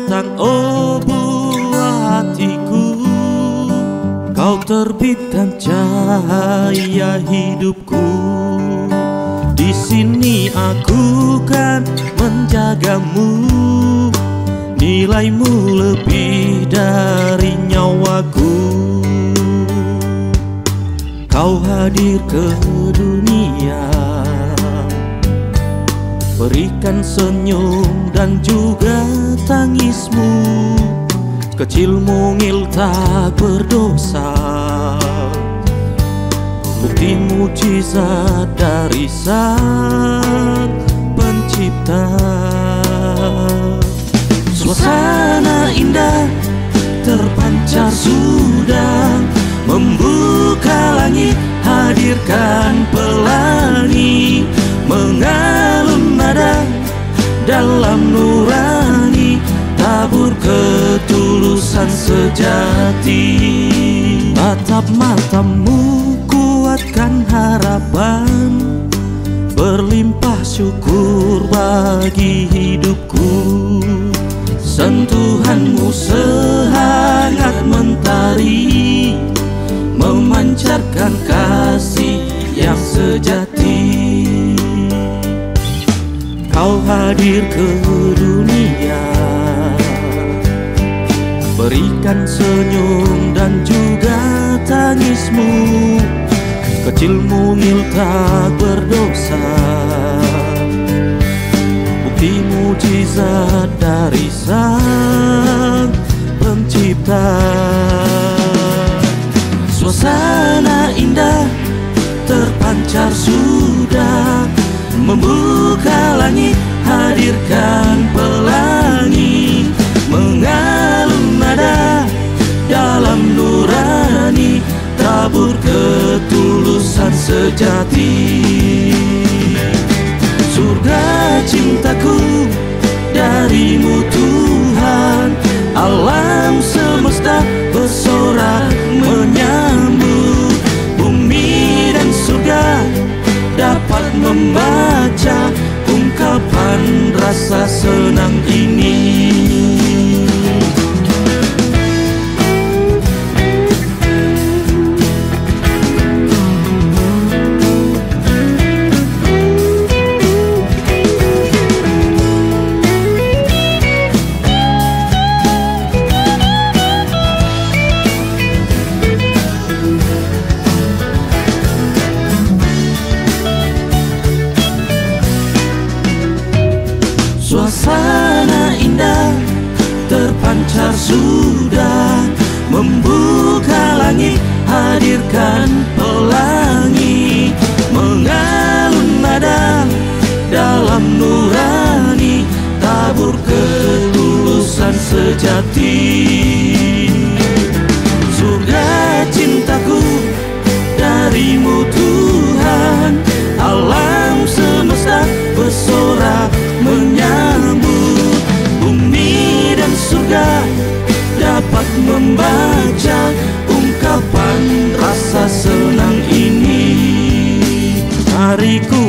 datang, oh buah hatiku. Kau terbitkan cahaya hidupku. Di sini aku kan menjagamu. Nilaimu lebih dari nyawaku. Kau hadir ke dunia, berikan senyum dan juga tangismu. Kecil mungil tak berdosa, bukti mujizat dari Sang Pencipta. Suasana indah terpancar sudah, membuka langit, hadirkan pelangi, mengalun nada dalam nurani, tabur ketulusan sejati. Tatap matamu, kuatkan harapan, berlimpah syukur bagi hidupku. Sentuhanmu sehangat mentari, memancarkan kasih yang sejati. Kau hadir ke dunia, berikan senyum dan juga tangismu. Kecil mungil tak berdosa, bukti mujizat dari Sang Pencipta. Suasana indah terpancar sudah, membuka langit, hadirkan pelangi, mengalun nada dalam nurani, tabur ketulusan sejati. Surga cintaku darimu Tuhan, alam semesta bersorak menyambut. Bumi dan surga dapat membaca ungkapan rasa senang ini. Suasana indah terpancar sudah, membuka langit, hadirkan pelangi, mengalun nada dalam nurani, tabur ketulusan sejati. Surga cintaku darimu Tuhan, alam semesta bersorak menyambut. Bumi dan surga dapat membaca ungkapan rasa senang ini. Mari ku